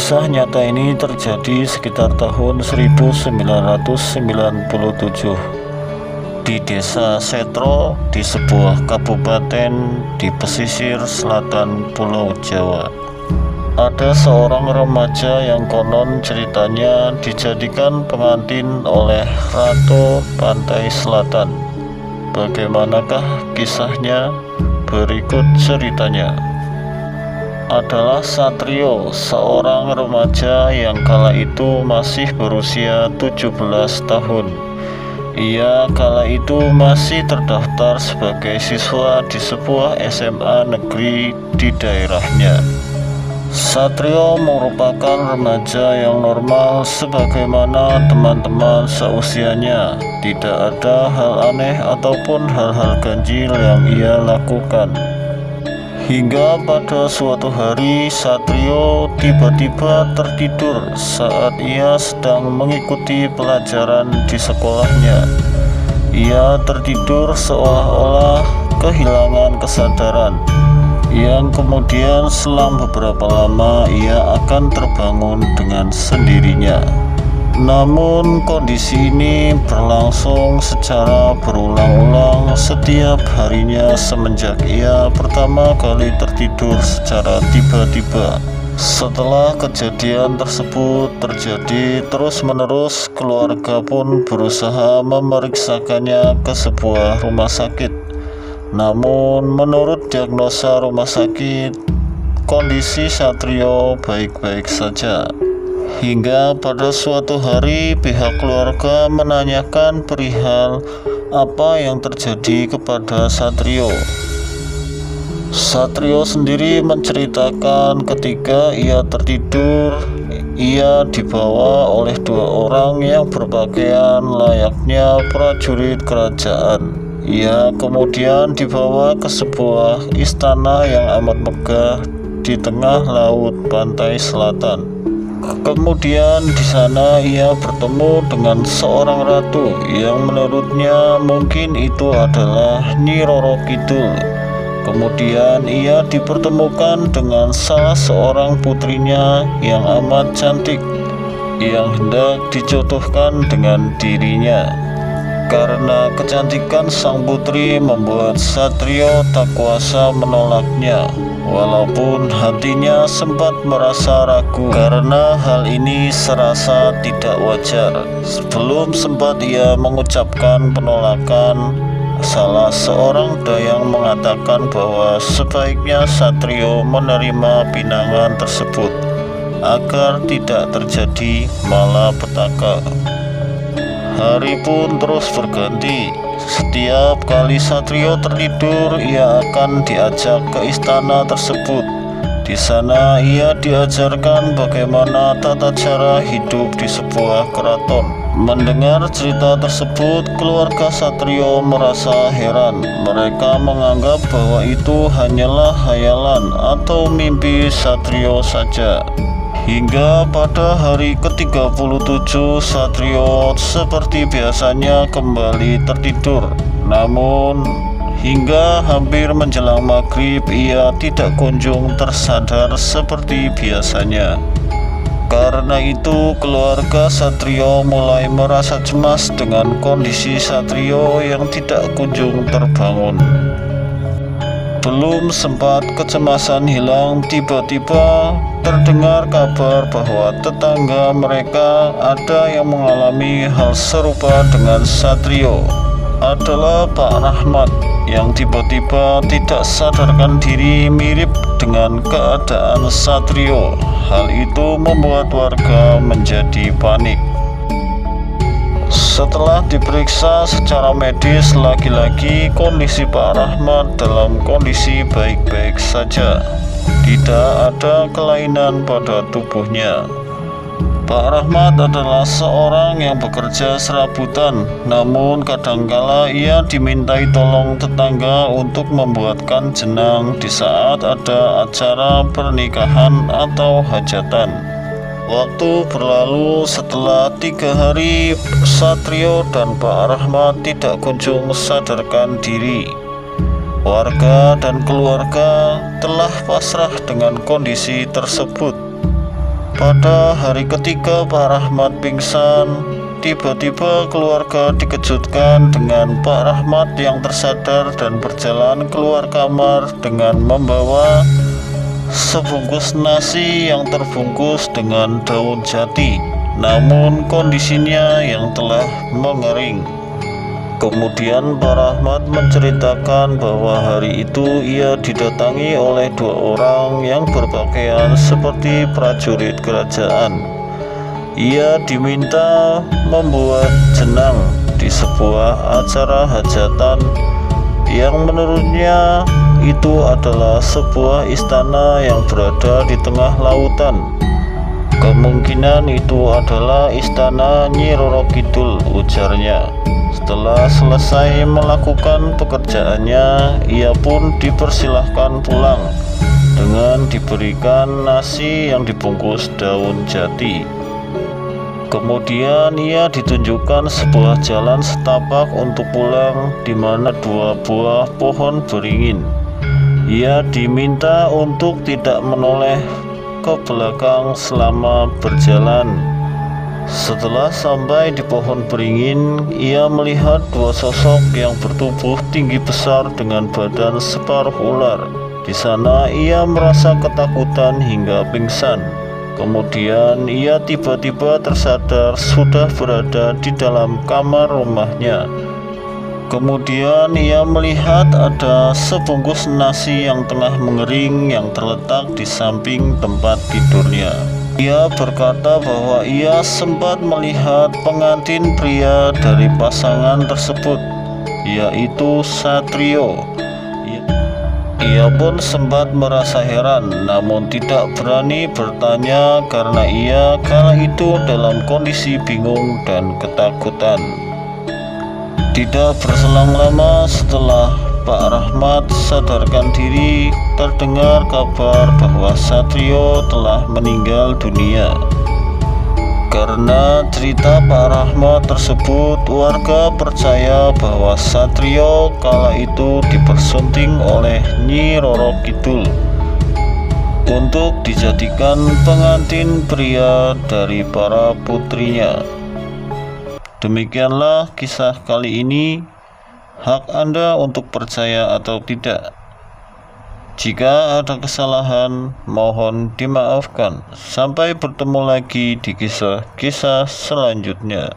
Kisah nyata ini terjadi sekitar tahun 1997 di Desa Setro di sebuah kabupaten di pesisir selatan Pulau Jawa. Ada seorang remaja yang konon ceritanya dijadikan pengantin oleh Ratu Pantai Selatan. Bagaimanakah kisahnya? Berikut ceritanya. Adalah Satrio, seorang remaja yang kala itu masih berusia 17 tahun. Ia kala itu masih terdaftar sebagai siswa di sebuah SMA negeri di daerahnya. Satrio merupakan remaja yang normal sebagaimana teman-teman seusianya. Tidak ada hal aneh ataupun hal-hal ganjil yang ia lakukan. Hingga pada suatu hari Satrio tiba-tiba tertidur saat ia sedang mengikuti pelajaran di sekolahnya. Ia tertidur seolah-olah kehilangan kesadaran, yang kemudian selang beberapa lama ia akan terbangun dengan sendirinya. Namun kondisi ini berlangsung secara berulang-ulang setiap harinya semenjak ia pertama kali tertidur secara tiba-tiba. Setelah kejadian tersebut terjadi terus-menerus, keluarga pun berusaha memeriksakannya ke sebuah rumah sakit. Namun menurut diagnosa rumah sakit, kondisi Satrio baik-baik saja. Hingga pada suatu hari pihak keluarga menanyakan perihal apa yang terjadi kepada Satrio. Satrio sendiri menceritakan ketika ia tertidur, ia dibawa oleh dua orang yang berpakaian layaknya prajurit kerajaan. Ia kemudian dibawa ke sebuah istana yang amat megah di tengah laut pantai selatan. Kemudian di sana ia bertemu dengan seorang ratu yang menurutnya mungkin itu adalah Nyi Roro Kidul. Kemudian ia dipertemukan dengan salah seorang putrinya yang amat cantik yang hendak dijodohkan dengan dirinya. Karena kecantikan sang putri membuat Satrio tak kuasa menolaknya, walaupun hatinya sempat merasa ragu karena hal ini serasa tidak wajar. Sebelum sempat ia mengucapkan penolakan, salah seorang dayang mengatakan bahwa sebaiknya Satrio menerima pinangan tersebut agar tidak terjadi malapetaka. Hari pun terus berganti. Setiap kali Satrio tertidur, ia akan diajak ke istana tersebut. Di sana ia diajarkan bagaimana tata cara hidup di sebuah keraton. Mendengar cerita tersebut, keluarga Satrio merasa heran. Mereka menganggap bahwa itu hanyalah hayalan atau mimpi Satrio saja. Hingga pada hari ke-37 Satrio seperti biasanya kembali tertidur. Namun hingga hampir menjelang maghrib ia tidak kunjung tersadar seperti biasanya. Karena itu keluarga Satrio mulai merasa cemas dengan kondisi Satrio yang tidak kunjung terbangun. Belum sempat kecemasan hilang, tiba-tiba terdengar kabar bahwa tetangga mereka ada yang mengalami hal serupa dengan Satrio. Adalah Pak Rahmat yang tiba-tiba tidak sadarkan diri mirip dengan keadaan Satrio. Hal itu membuat warga menjadi panik. Setelah diperiksa secara medis, lagi-lagi kondisi Pak Rahmat dalam kondisi baik-baik saja. Tidak ada kelainan pada tubuhnya. Pak Rahmat adalah seorang yang bekerja serabutan, namun kadangkala ia dimintai tolong tetangga untuk membuatkan jenang di saat ada acara pernikahan atau hajatan. Waktu berlalu, setelah 3 hari Satrio dan Pak Rahmat tidak kunjung sadarkan diri. Warga dan keluarga telah pasrah dengan kondisi tersebut. Pada hari ketiga Pak Rahmat pingsan, tiba-tiba keluarga dikejutkan dengan Pak Rahmat yang tersadar dan berjalan keluar kamar dengan membawa sebungkus nasi yang terbungkus dengan daun jati, namun kondisinya yang telah mengering. Kemudian Pak Rahmat menceritakan bahwa hari itu ia didatangi oleh dua orang yang berpakaian seperti prajurit kerajaan. Ia diminta membuat jenang di sebuah acara hajatan yang menurutnya itu adalah sebuah istana yang berada di tengah lautan. Kemungkinan itu adalah istana Nyi Roro Kidul, ujarnya. Setelah selesai melakukan pekerjaannya, ia pun dipersilahkan pulang dengan diberikan nasi yang dibungkus daun jati. Kemudian ia ditunjukkan sebuah jalan setapak untuk pulang, di mana dua buah pohon beringin. Ia diminta untuk tidak menoleh ke belakang selama berjalan. Setelah sampai di pohon beringin, ia melihat dua sosok yang bertubuh tinggi besar dengan badan separuh ular. Di sana ia merasa ketakutan hingga pingsan. Kemudian ia tiba-tiba tersadar sudah berada di dalam kamar rumahnya. Kemudian ia melihat ada sebungkus nasi yang tengah mengering yang terletak di samping tempat tidurnya. Ia berkata bahwa ia sempat melihat pengantin pria dari pasangan tersebut, yaitu Satrio. Ia pun sempat merasa heran, namun tidak berani bertanya karena ia kala itu dalam kondisi bingung dan ketakutan. Tidak berselang lama setelah Pak Rahmat sadarkan diri, terdengar kabar bahwa Satrio telah meninggal dunia. Karena cerita Pak Rahmat tersebut, warga percaya bahwa Satrio kala itu dipersunting oleh Nyi Roro Kidul untuk dijadikan pengantin pria dari para putrinya. Demikianlah kisah kali ini. Hak Anda untuk percaya atau tidak. Jika ada kesalahan, mohon dimaafkan. Sampai bertemu lagi di kisah-kisah selanjutnya.